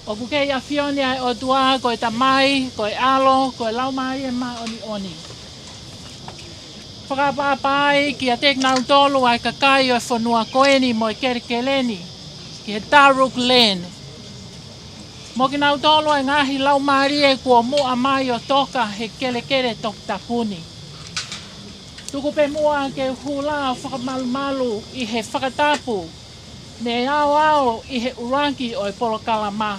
O kuke ia fioni ai o tua, koe tamai, koe alo, koe lau mai e ma oni oni. Whakapapai ki a tek nau tolu ai kakai o e whanua koeni mo e kerekeleni, ki he Taruk Len. Mo ki nau tolu ai ngahi lau maari e kua mua mai o toka he kelekere tok tapuni. Tuku pe mua ke hula whakamalu malu i he whakatapu, ne ao i he urangi o e polokala ma.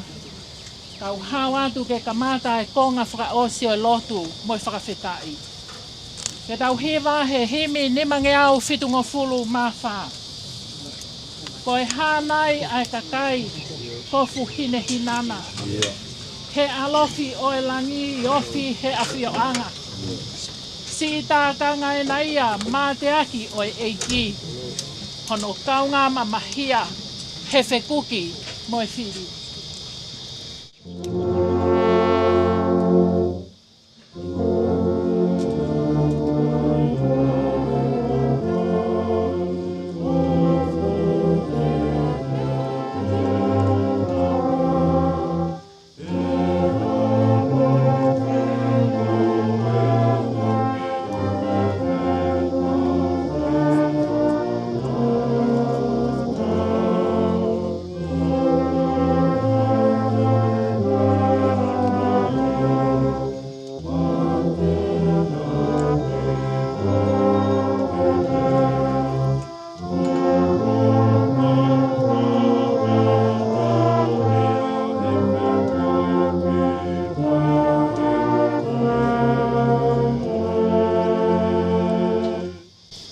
Kau hau atu ke kamata e konga whakaosi o e lotu mo e whakawhetai. Ke tau hiwa he himi nimange au fitungo fulu mawha. Ko e hānai ai kakai kofu hine hinana. he alofi o e langi i ofi he awhioanga. Si tā kanga e na ia mā te aki o e eiki. Hono kaunga mamahia he whekuki mo e whiri.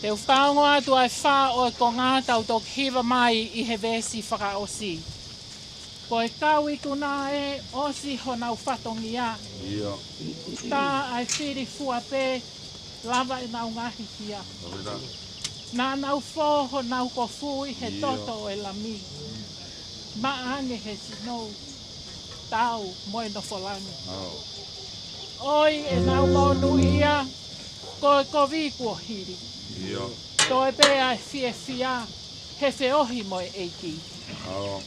Te whaongoa tu ai wha o e ko ngā tau tok hiwa mai I he vesi whakaosi. Ko e kau I kuna e osi ho nau whatongi a. Tā ai whiri fua pē lava e nau ngahi kia. Nā nau whō ho nau ko fui he toto o e lami. Ma ange he sinou tau moe no wholangi. Oi e nau monu ia ko e ko viku o hiri. Tō e pēa e whia he whiohi mo e eiki.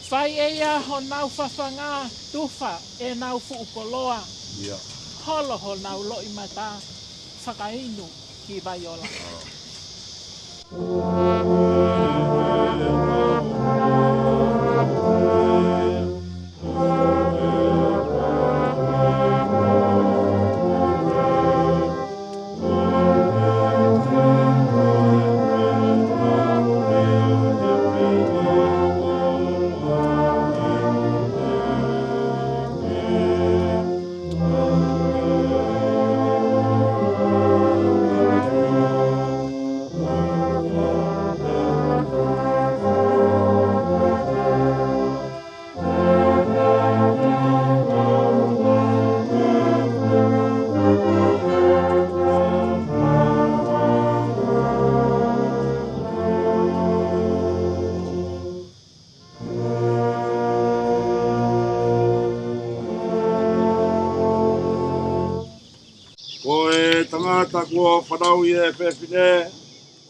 Whai e ia ho nau whawhanga tuwha e nau fuukoloa. Holo ho nau loi mata whakainu ki Vaiola. Tangata kua whanau I e whewhine,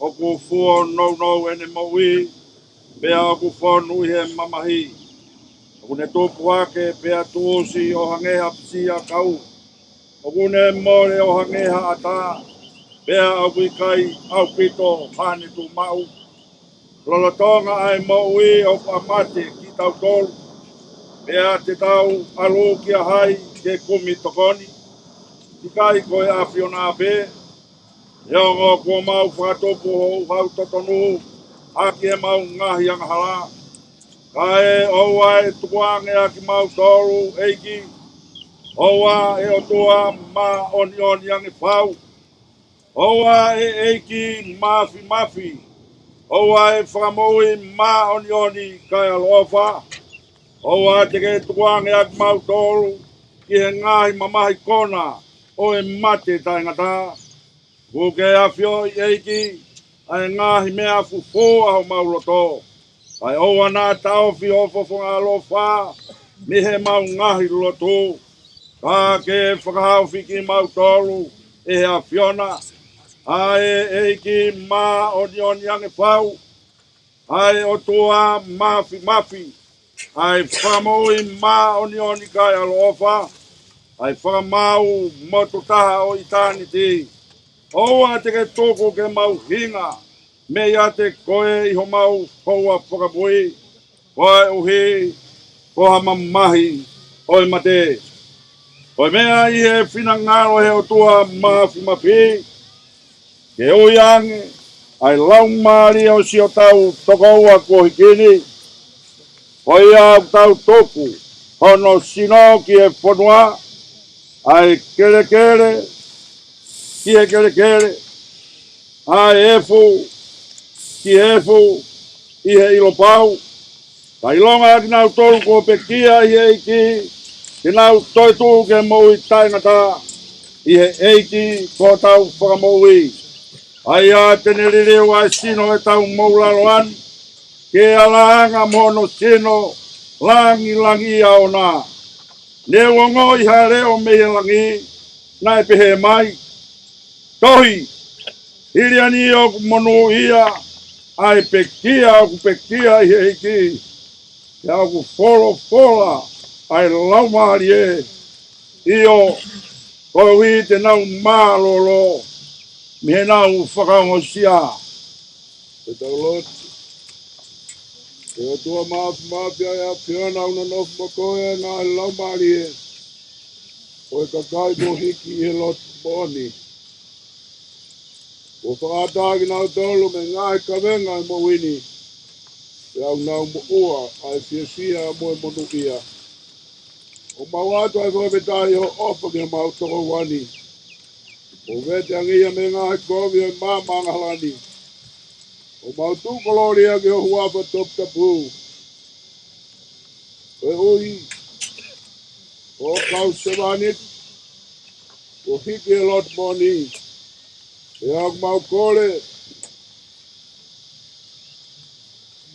o ku fua nou ene maui, pea o ku whanu I he mamahi. O kune tōpu ake pea tūsi o hangeha pisia kau, o kune more o hangeha ata, pea au kai au pito hane tu mau. Lolotonga ai maui o whamate ki tau tolu, pea te tau alo kia hai ke Committal. Tikai koe a whiona pē, Eo ngō kua mau whakatopu ho hau totonu, aki e mau ngahi angahara. Ka e oua e tukuange aki mau toru eiki, oua e otua ma oni ange whau, oua e eiki mafi, oua e whakamoui ma oni kai alofa, oua te ke tukuange aki mau toru, ki he ngahi mamahi kona, o e mate tai ngata. Ko ke awhio I eiki, ai ngahi mea fufu au mauloto. Ai oua nā tau whio fofonga alofa, mi he mau ngahi loto. Ka ke whakahau whiki mau tolu, e he awhiona. Ai eiki ma oni ange whau. Ai otua mafi. Ai whakamoi ma oni kai alofa. Ai whakamau mototaha o eternity. Oua te ke tōko ke mau hinga, me ia te koe I ho mau koua whakapui, koe uhi, koha mamahi, oi mate. Koe mea I he whina ngaro he o tua mafi, ke ui ange, ai lau maari o si o tau tokoua ko hikini, koe au tau tōku, hono sino ki e whanua, ai kere, ki he kere, ai efu, ki efu, I he ilo pau, ka ilonga aki nau tolu ko pekia I eiki, Tinau toi tu ke mo I taingata I he eiki ko tau whakamoui. Ai a tenere wa sino e tau moulaloan ke alaanga mono sino langi langi au na. Ne wongo I hare o mehe langi na e pehe mai. Tohi, hiriani o monu ia ai pekia o pekia I he eiki. Ia ku fola ai laumari e io koe te nau mālolo me nau whakaongosia. Te tau lot, te atua māpia ea whiana una nofu makoe ngā laumari e koe kakai mo hiki he lot moni. Ko whakaataki nau tolu me ngā he kawenga I mo wini. Te au nau mo ua ai whiawhia mo e monu ia. O mawatu ai koe petai ho opa ke mau toko wani. O vete angia me ngā he kovi o māmanga halani. O mautu koloria ke o huafa top tapu. E ui, o kau sevanit, o hiki e lot moni. E au mau kore,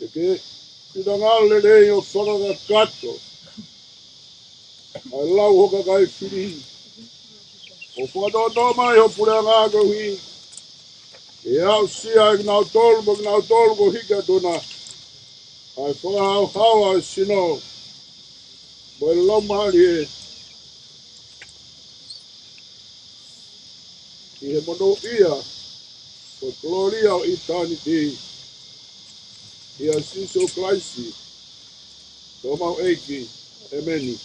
e ke tidangale rei o whakaka kato. Ai lau hoka kai whiri. O whakatoto mai o pure ngā kauhi. E au sia e gnau tolu ko hika tuna. Ai whakahau hawa sino. Mo e laumari e. I he mono ia. For gloria o eternity. I a siso Christi. Tō mau eiki. Emeni.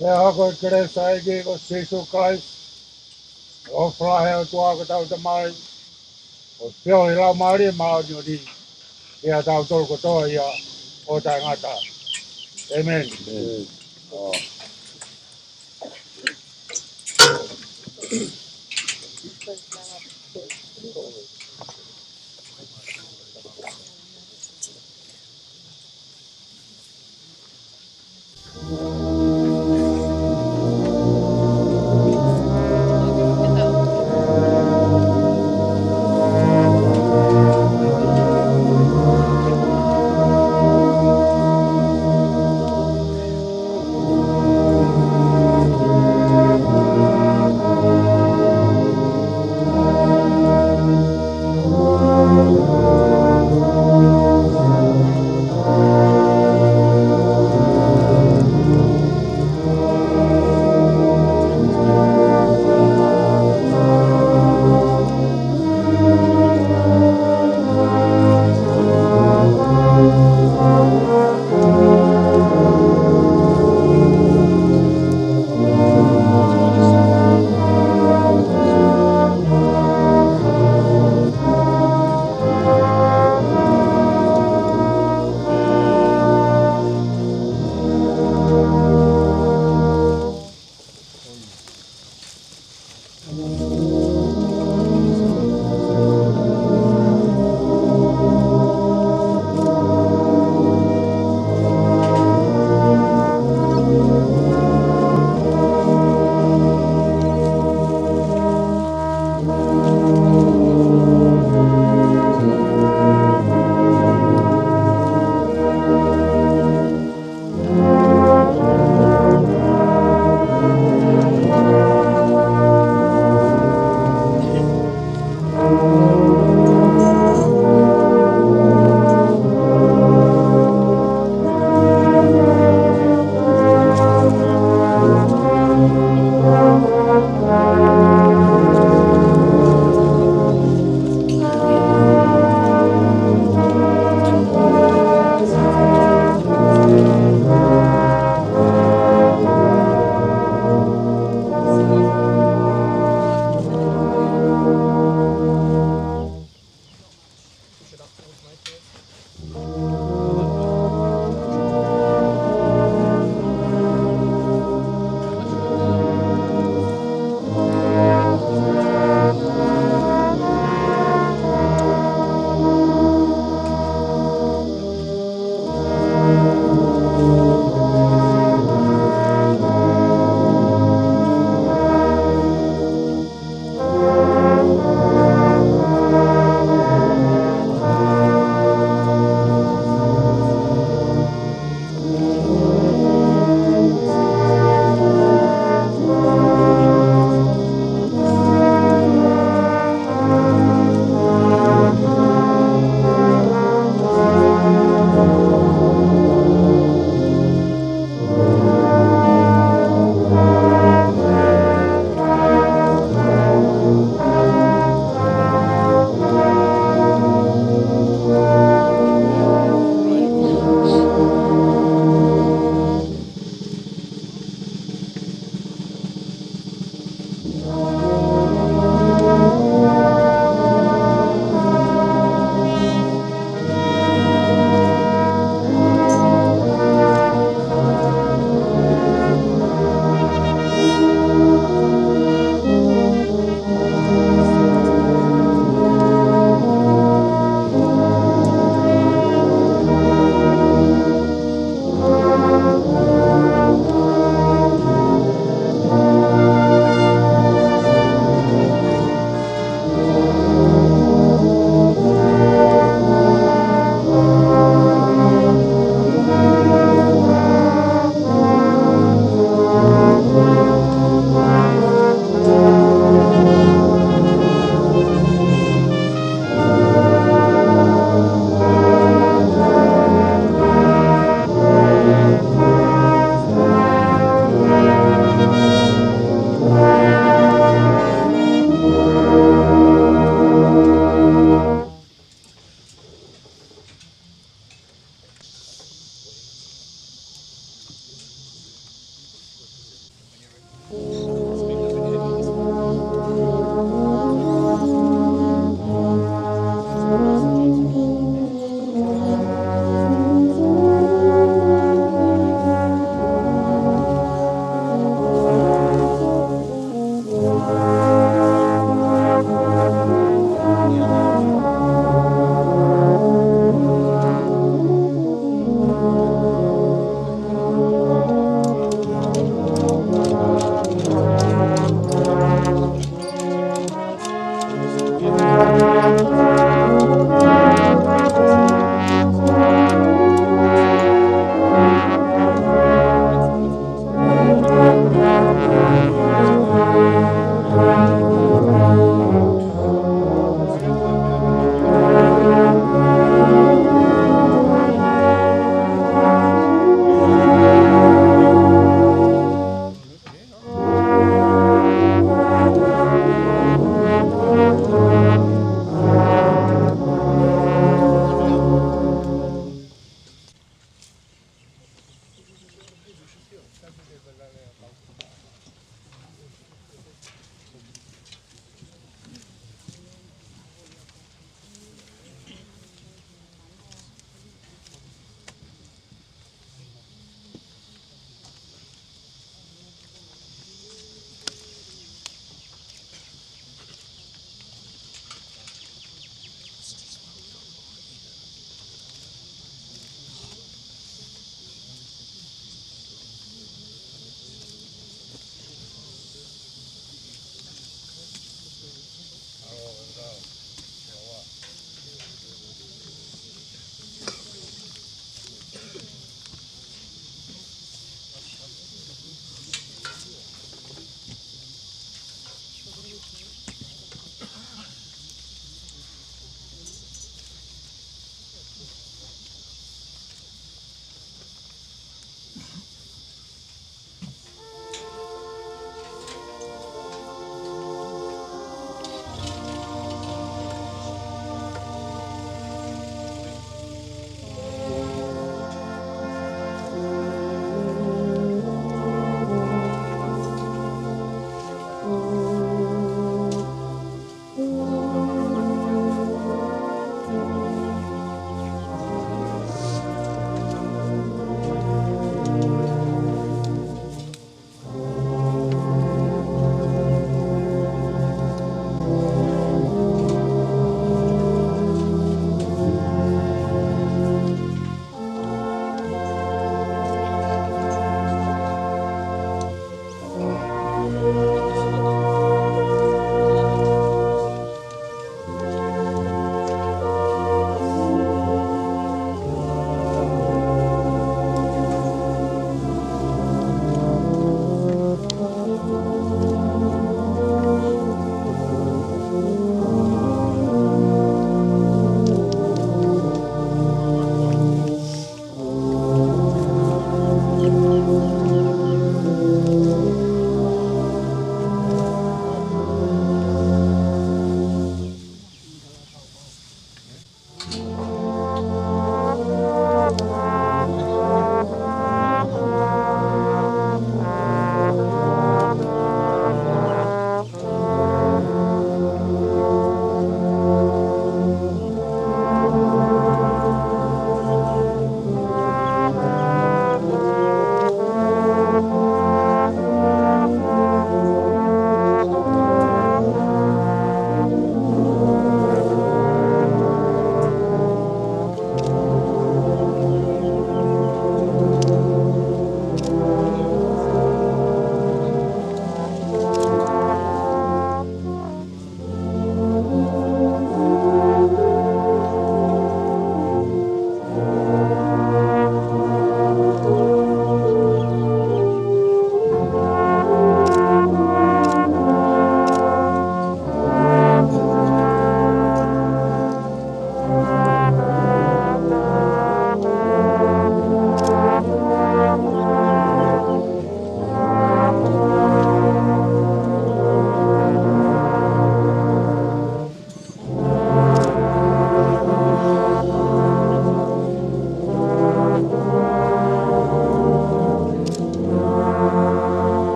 E hako kere saiki ko Jesus Christ. O whahe o tuaka tau te mai. O pio I lau maari mao ni o ni. Ia tau tolko toa ia o tai ngata. Amen. Amen.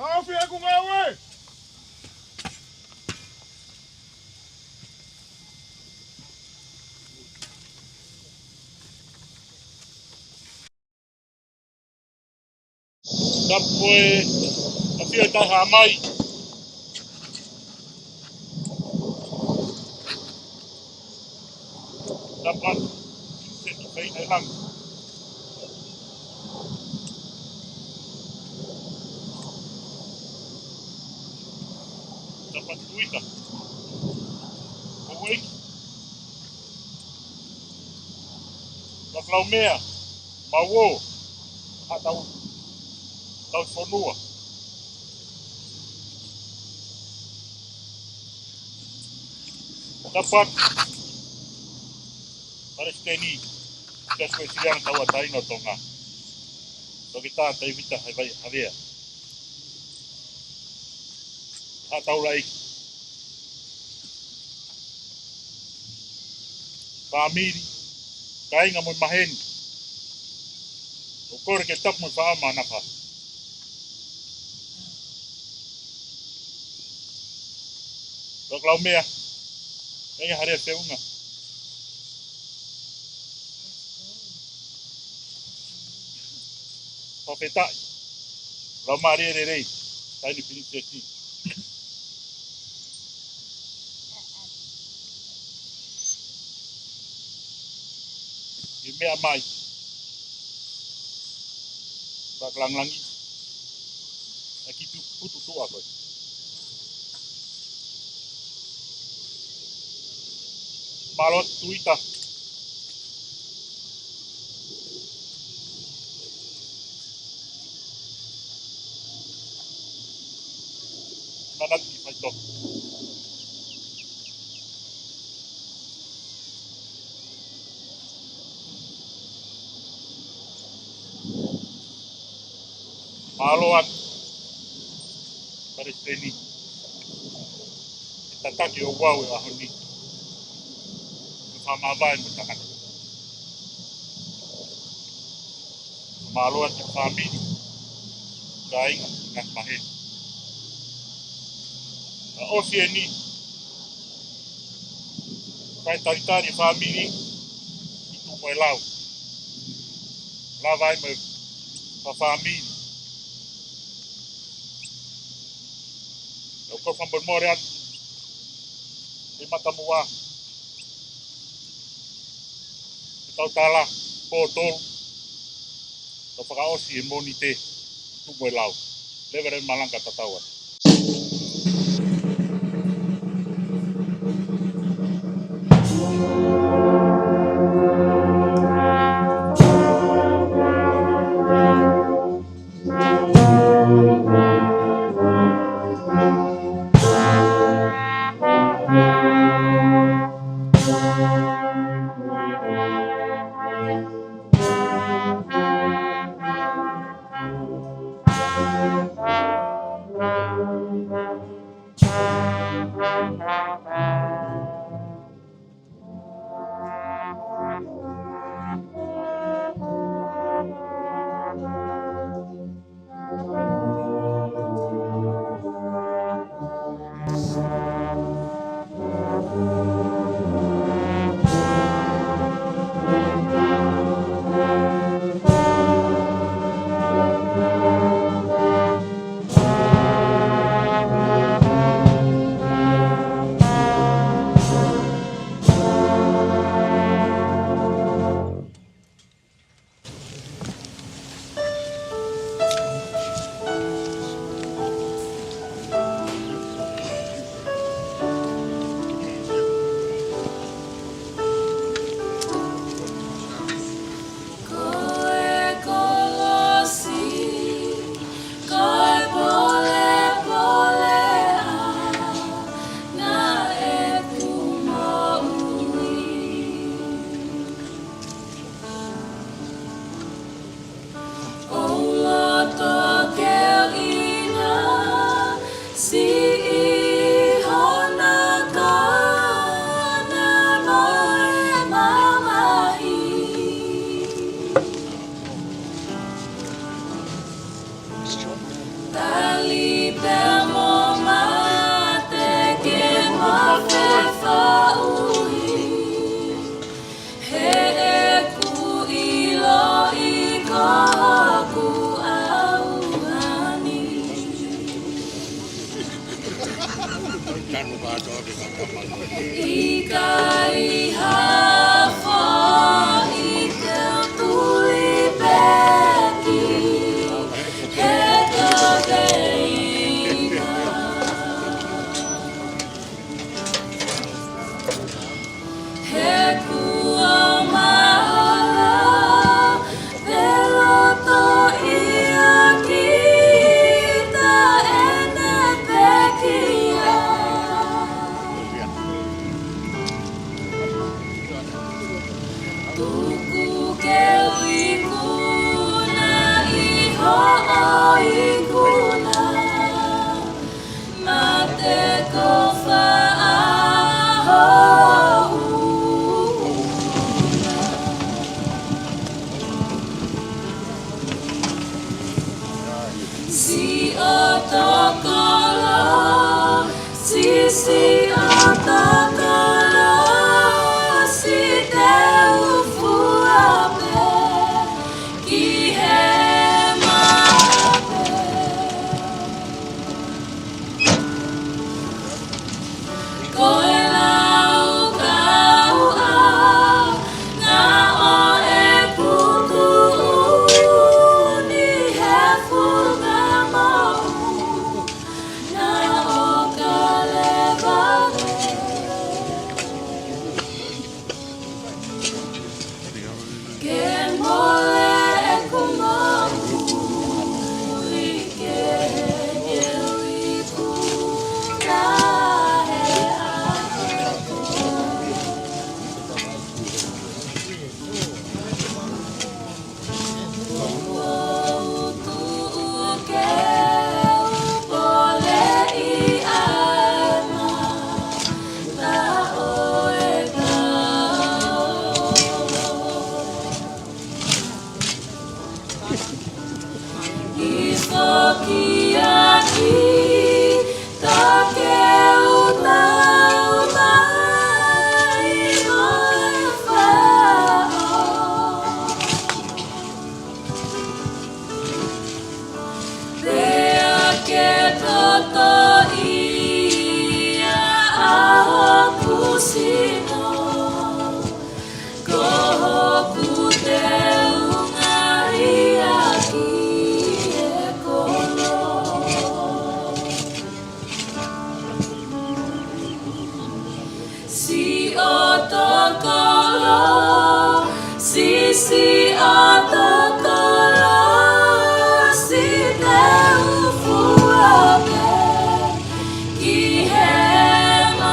Taufi aku ngawe. Dapoe afia taha mai. Dapat sai elang. Dapat tuita. Awake. Dapat mea. Mawo. Atau tau fonua. Dapat Palestini. Kita spesial tahu ada ino tonga. So kita tai vita havia. Atau lai. Famili. Kai nga mo mahen. Ukor ke tap mo fa mana fa. Dok lau mea. Kaya hari seunga. Pofeta. Lau mari rei. Tai ni pini sesi. Mea mai. Bak lang langi. Aki tu putu tu apa. Malot tuita. Manat di faito. Maloan. Palestini. Tataki Ouau ahoni. Famavai mutakan. Maloan di famili. Kainga ngas mahen. Ofieni. Kai taritari famili. Itu mo lau. Lavai me pa famili. Ko fambon moreat. Di Matafonua. Tau tala. Potol. Tau whakaosi e monite. Tu mo lau. leveren malangka tatauan. Si otokolo, si otokolo, si te ufuape, ki hemate.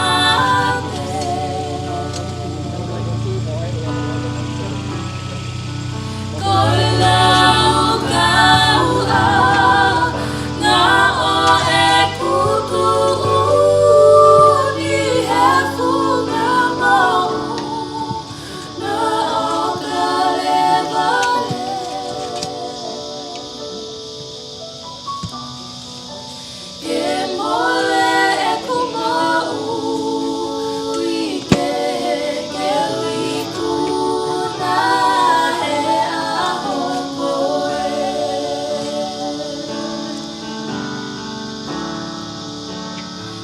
Kolau kau na o e kutu ni hefu na mau na o kalevale. Ke mole e kumau ke liku na he aho koe.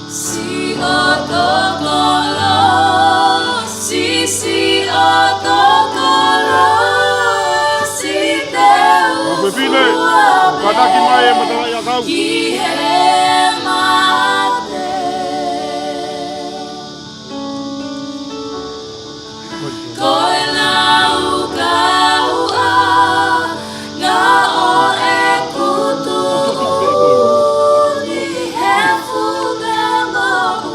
Si otokolo, si otokolo, si te Pepile, ufuape, kadaki mai matala ya kau. ki hemate. Koe lau kau na o e kutu ni hefu na mau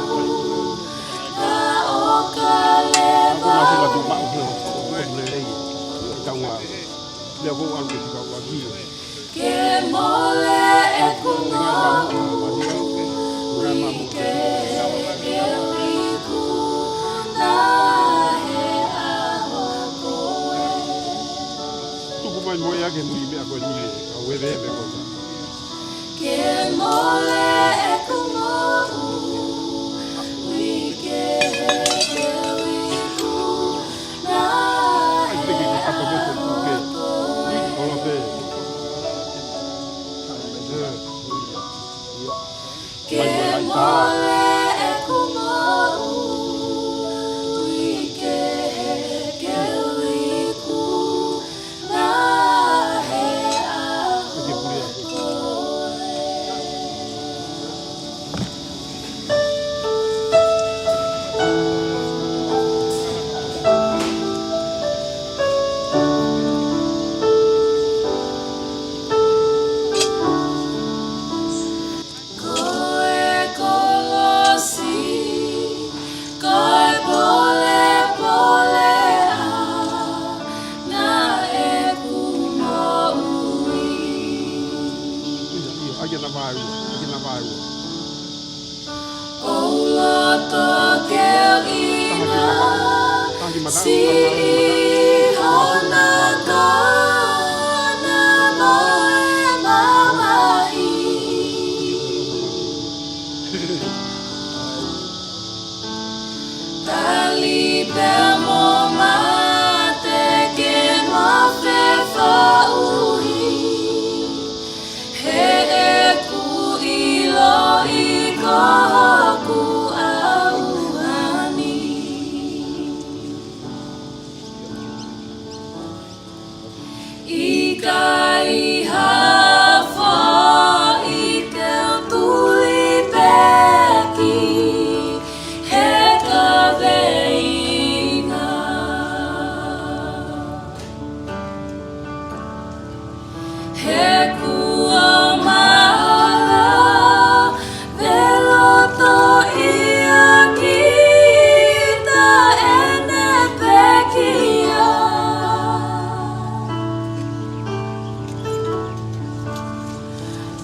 na o kalevale. Ke mole e kumau ke liku na he aho koe. Ke mole e kumau ke liku na he aho koe. Ke mole e kumau ke liku na he aho koe. Koe kolosi, koe pole na e kumoui. Oloto kelina, si ihona kona moe mamahi. Tali pemo mate ke mawhewha uhi. He e ku ilo I kohoku auhani. Ika iha fo I te tuli peki. He ka veinga. He kua mahala, veloto ia kita ene pekia.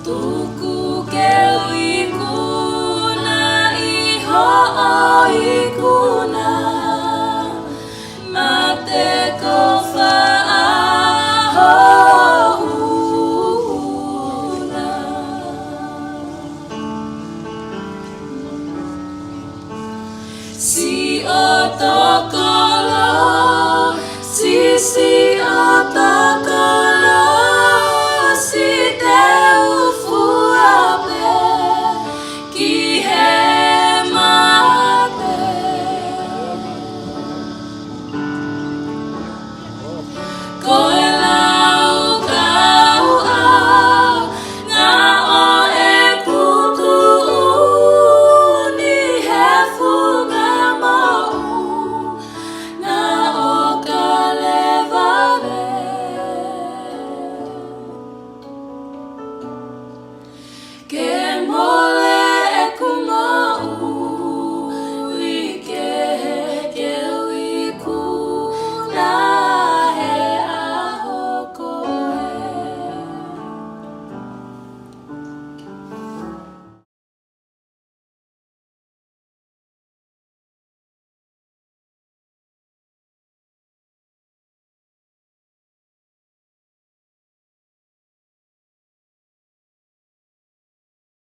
Tuku ke ikuna iho o ikuna, mate ko fa'aho una. Si otokolo, si